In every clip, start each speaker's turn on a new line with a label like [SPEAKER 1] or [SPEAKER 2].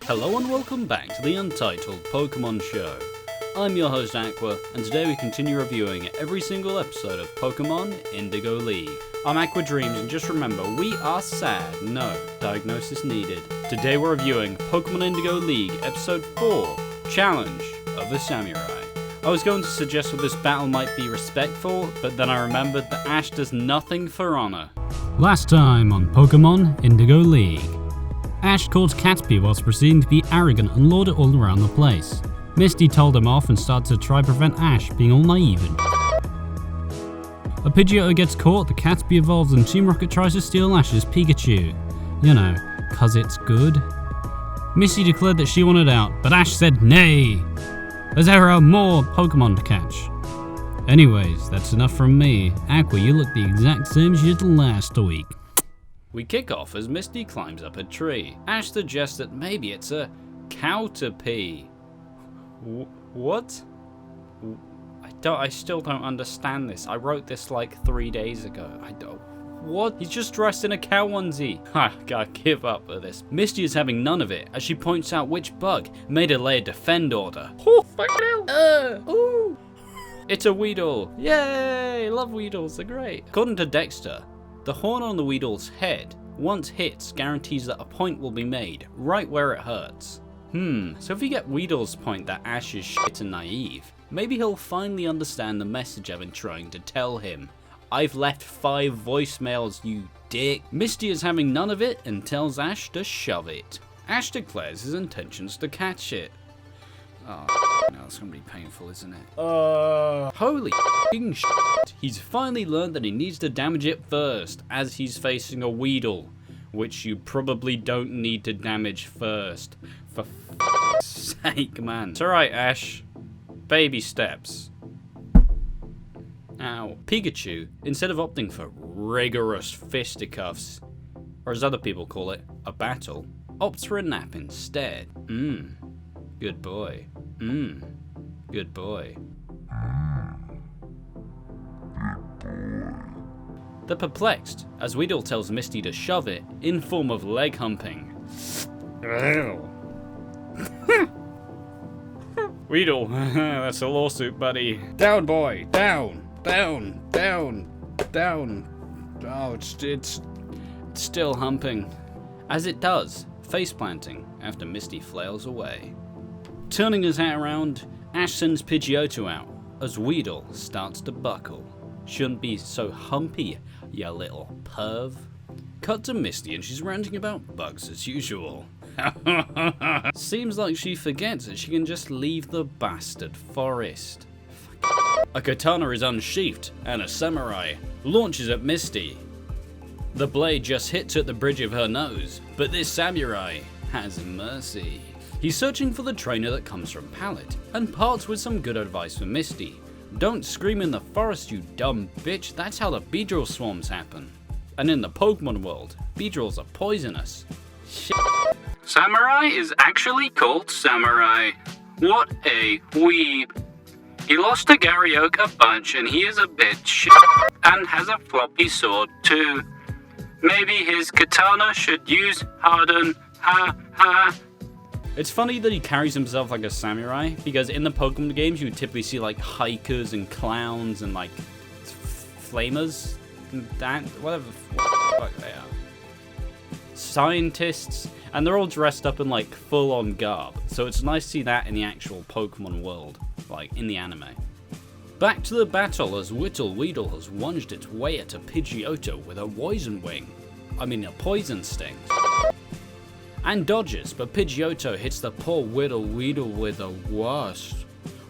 [SPEAKER 1] Hello and welcome back to the Untitled Pokemon Show. I'm your host Aqua, and today we continue reviewing every single episode of Pokemon Indigo League. I'm Aqua Dreams, and just remember, we are sad, no diagnosis needed. Today we're reviewing Pokemon Indigo League Episode 4, Challenge of the Samurai. I was going to suggest that this battle might be respectful, but then I remembered that Ash does nothing for honor. Last time on Pokemon Indigo League. Ash caught Caterpie whilst proceeding to be arrogant and lord it all around the place. Misty told him off and started to try prevent Ash being all naive and A Pidgeotto gets caught, the Caterpie evolves and Team Rocket tries to steal Ash's Pikachu. You know, 'cause it's good. Misty declared that she wanted out, but Ash said nay, as there are more Pokemon to catch. Anyways, that's enough from me. Aqua, you look the exact same as you did last week. We kick off as Misty climbs up a tree. Ash suggests that maybe it's a Caterpie. What? I still don't understand this. I wrote this like 3 days ago. What? He's just dressed in a cow onesie. Ha, gotta give up with this. Misty is having none of it as she points out which bug made her lay a defend order. Oh, fucking hell. Ooh. It's a Weedle. Yay, love Weedles, they're great. According to Dexter, the horn on the Weedle's head, once hits, guarantees that a point will be made, right where it hurts. So if you get Weedle's point that Ash is shit and naive, maybe he'll finally understand the message I've been trying to tell him. I've left 5 voicemails, you dick. Misty is having none of it and tells Ash to shove it. Ash declares his intentions to catch it. Oh, no, it's gonna be painful, isn't it? Holy shit. He's finally learned that he needs to damage it first, as he's facing a Weedle, which you probably don't need to damage first. For f***'s sake, man. It's alright, Ash. Baby steps. Ow. Pikachu, instead of opting for rigorous fisticuffs, or as other people call it, a battle, opts for a nap instead. Good boy. Good boy. They're perplexed as Weedle tells Misty to shove it in form of leg humping. Weedle, that's a lawsuit, buddy. Down, boy. Down. Down. Down. Down. Oh, it's still humping. As it does, face planting after Misty flails away. Turning his hat around, Ash sends Pidgeotto out as Weedle starts to buckle. Shouldn't be so humpy, ya little perv. Cut to Misty and she's ranting about bugs as usual. Seems like she forgets that she can just leave the bastard forest. A katana is unsheathed and a samurai launches at Misty. The blade just hits at the bridge of her nose, but this samurai has mercy. He's searching for the trainer that comes from Pallet, and parts with some good advice for Misty. Don't scream in the forest, you dumb bitch, that's how the Beedrill swarms happen. And in the Pokemon world, Beedrills are poisonous. Shit. Samurai is actually called Samurai. What a weeb. He lost to Garyoke a bunch and he is a bit shit, and has a floppy sword too. Maybe his katana should use Harden, ha ha. It's funny that he carries himself like a samurai, because in the Pokemon games you would typically see like hikers and clowns and like flamers, whatever the fuck they are. Scientists, and they're all dressed up in like full-on garb, so it's nice to see that in the actual Pokemon world, like in the anime. Back to the battle as Weedle has lunged its way at a Pidgeotto with a poison sting. And dodges, but Pidgeotto hits the poor Weedle with a wasp.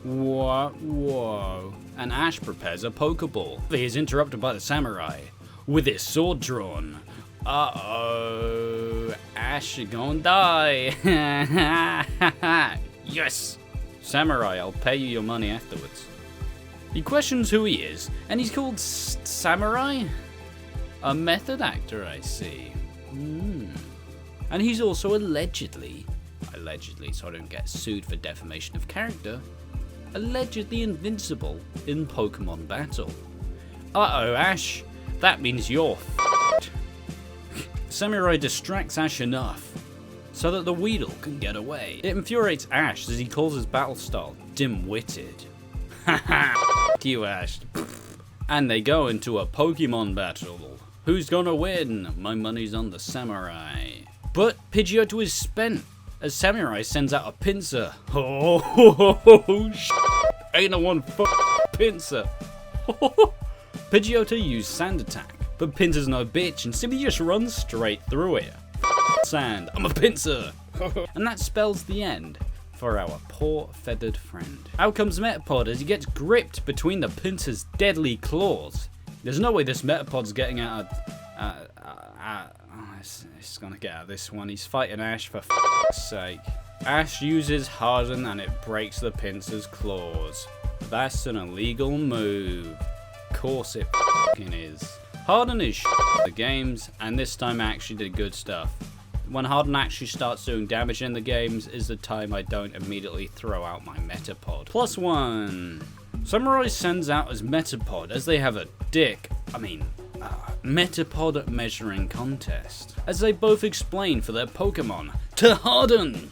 [SPEAKER 1] Whoa. And Ash prepares a Pokeball. He is interrupted by the samurai with his sword drawn. Uh-oh. Ash, you gonna die. Yes. Samurai, I'll pay you your money afterwards. He questions who he is, and he's called Samurai? A method actor, I see. And he's also allegedly, so I don't get sued for defamation of character, allegedly invincible in Pokemon battle. Uh-oh, Ash, that means you're f***ed. Samurai distracts Ash enough, so that the Weedle can get away. It infuriates Ash as he calls his battle style dim-witted. Haha, you Ash. And they go into a Pokemon battle. Who's gonna win? My money's on the Samurai. But Pidgeotto is spent as Samurai sends out a Pinsir. Oh, ain't no one Pinsir. Pidgeotto used Sand Attack, but Pinsir's no bitch and simply just runs straight through it. Sand, I'm a Pinsir. And that spells the end for our poor feathered friend. Out comes Metapod as he gets gripped between the Pinsir's deadly claws. There's no way this Metapod's getting out of... He's gonna get out of this one. He's fighting Ash for f***'s sake. Ash uses Harden and it breaks the Pinsir's claws. That's an illegal move. Of course it f***ing is. Harden is at the games, and this time actually did good stuff. When Harden actually starts doing damage in the games is the time I don't immediately throw out my Metapod. +1. Samurai sends out as Metapod as they have a Metapod measuring contest, as they both explain for their Pokemon to harden.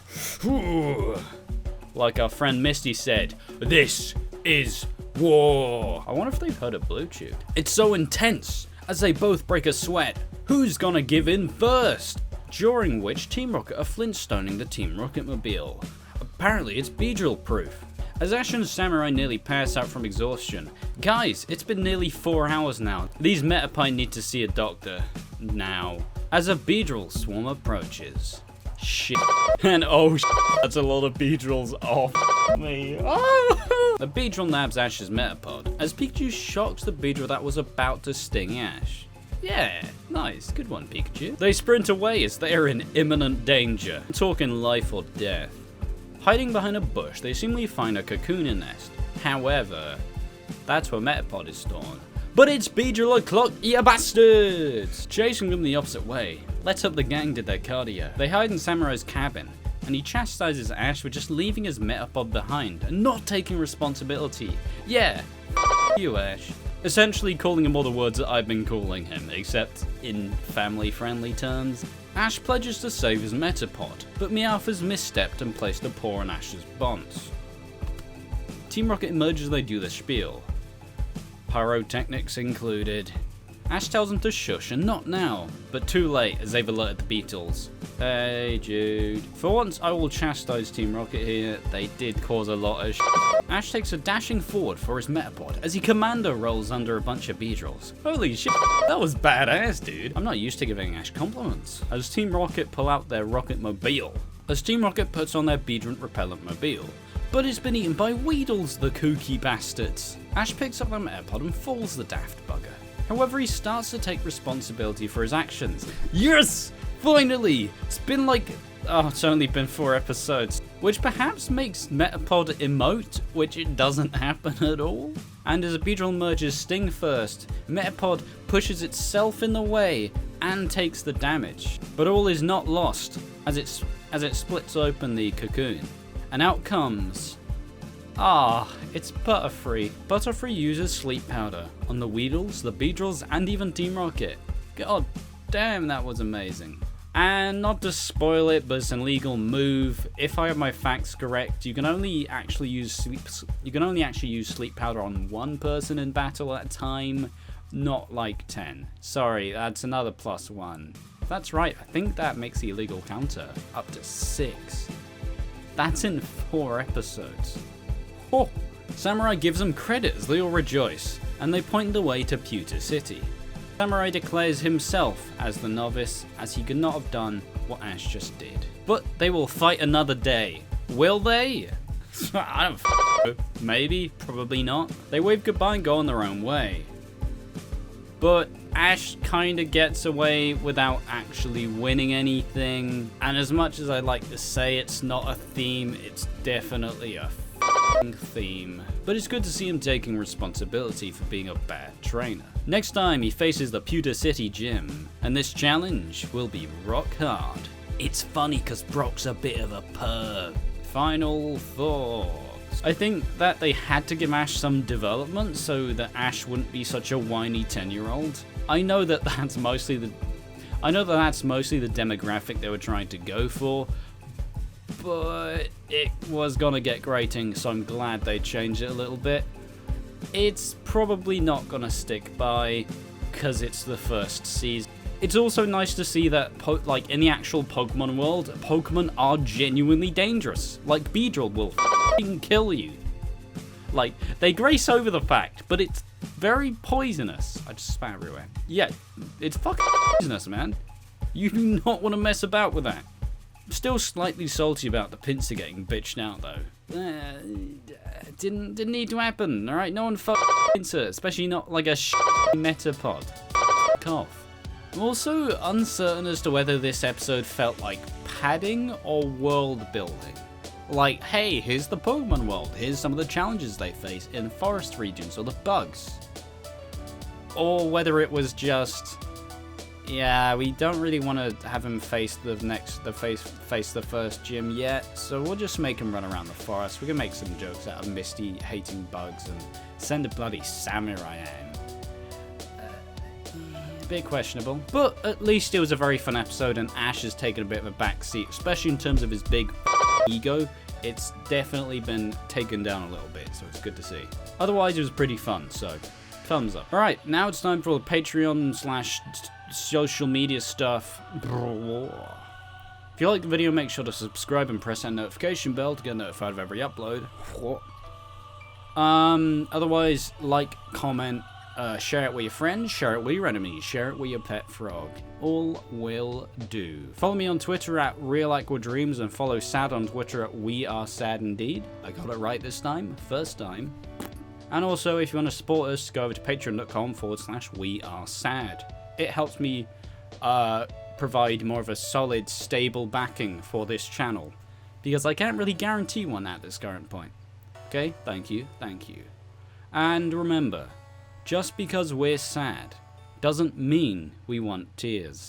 [SPEAKER 1] Like our friend Misty said, this is war. I wonder if they've heard of Bluetooth. It's so intense as they both break a sweat. Who's gonna give in first? During which Team Rocket are flintstoning the Team Rocket mobile. Apparently it's Beedrill proof. As Ash and Samurai nearly pass out from exhaustion. Guys, it's been nearly 4 hours now. These Metapod need to see a doctor. Now. As a Beedrill swarm approaches. Shit. And oh shit, that's a lot of Beedrills off me. Oh. The Beedrill nabs Ash's Metapod, as Pikachu shocks the Beedrill that was about to sting Ash. Yeah, nice, good one Pikachu. They sprint away as they are in imminent danger. Talking life or death. Hiding behind a bush, they seemingly find a cocoon nest. However, that's where Metapod is stored. But it's Beedrill o'clock, you bastards! Chasing them the opposite way. Let's hope the gang did their cardio. They hide in Samurai's cabin, and he chastises Ash for just leaving his Metapod behind and not taking responsibility. Yeah, you Ash. Essentially calling him all the words that I've been calling him, except in family-friendly terms. Ash pledges to save his Metapod, but Meowth has misstepped and placed a paw on Ash's bonds. Team Rocket emerges as they do the spiel. Pyrotechnics included. Ash tells them to shush and not now, but too late as they've alerted the Beetles. Hey Jude. For once I will chastise Team Rocket here, they did cause a lot of Ash takes a dashing forward for his Metapod as he commando rolls under a bunch of Beedrills. Holy shit, that was badass dude. I'm not used to giving Ash compliments. As Team Rocket pull out their Rocket Mobile. As Team Rocket puts on their Beedrill Repellent Mobile. But it's been eaten by Weedles, the kooky bastards. Ash picks up their Metapod and falls the daft bugger. However, he starts to take responsibility for his actions. Yes! Finally! It's been it's only been 4 episodes. Which perhaps makes Metapod emote, which it doesn't happen at all. And as a Beedrill merges Sting first, Metapod pushes itself in the way and takes the damage. But all is not lost as it splits open the cocoon. And out comes... it's Butterfree. Butterfree uses Sleep Powder on the Weedles, the Beedrills, and even Team Rocket. God damn, that was amazing. And not to spoil it, but it's an illegal move. If I have my facts correct, you can only actually use Sleep Powder on 1 person in battle at a time, not like 10. Sorry, that's another +1. That's right, I think that makes the illegal counter up to 6. That's in 4 episodes. Oh, Samurai gives them credit as they all rejoice, and they point the way to Pewter City. Samurai declares himself as the novice, as he could not have done what Ash just did. But they will fight another day. Will they? I don't know. Maybe, probably not. They wave goodbye and go on their own way. But Ash kinda gets away without actually winning anything. And as much as I like to say it's not a theme, it's definitely a theme. But it's good to see him taking responsibility for being a bad trainer. Next time he faces the Pewter City gym, and this challenge will be rock hard. It's funny cause Brock's a bit of a perv. Final thoughts. I think that they had to give Ash some development so that Ash wouldn't be such a whiny 10-year-old. I know that that's mostly the demographic they were trying to go for, but it was gonna get grating, so I'm glad they changed it a little bit. It's probably not gonna stick by, because it's the first season. It's also nice to see that, like, in the actual Pokemon world, Pokemon are genuinely dangerous. Like, Weedle will f***ing kill you. Like, they grace over the fact, but it's very poisonous. I just spat everywhere. Yeah, it's fucking poisonous, man. You do not want to mess about with that. I'm still slightly salty about the Pinsir getting bitched out, though. Didn't need to happen, alright? No one Pinsir, especially not like a Metapod. Fuck off. I'm also uncertain as to whether this episode felt like padding or world building. Like, hey, here's the Pokemon world, here's some of the challenges they face in forest regions or the bugs. Or whether it was just, yeah, we don't really want to have him face face the first gym yet, so we'll just make him run around the forest. We can make some jokes out of Misty hating bugs and send a bloody samurai at him. Bit questionable, but at least it was a very fun episode, and Ash has taken a bit of a backseat, especially in terms of his big ego. It's definitely been taken down a little bit, so it's good to see. Otherwise, it was pretty fun, so thumbs up. Alright, now it's time for all the Patreon / social media stuff. If you like the video, make sure to subscribe and press that notification bell to get notified of every upload. Otherwise, like, comment, share it with your friends, share it with your enemies, share it with your pet frog. All will do. Follow me on Twitter at RealAquaDreams and follow Sad on Twitter at WeAreSadIndeed. I got it right this time. First time. And also, if you want to support us, go over to patreon.com/WeAreSad. It helps me provide more of a solid, stable backing for this channel, because I can't really guarantee one at this current point. Okay? Thank you. Thank you. And remember, just because we're sad doesn't mean we want tears.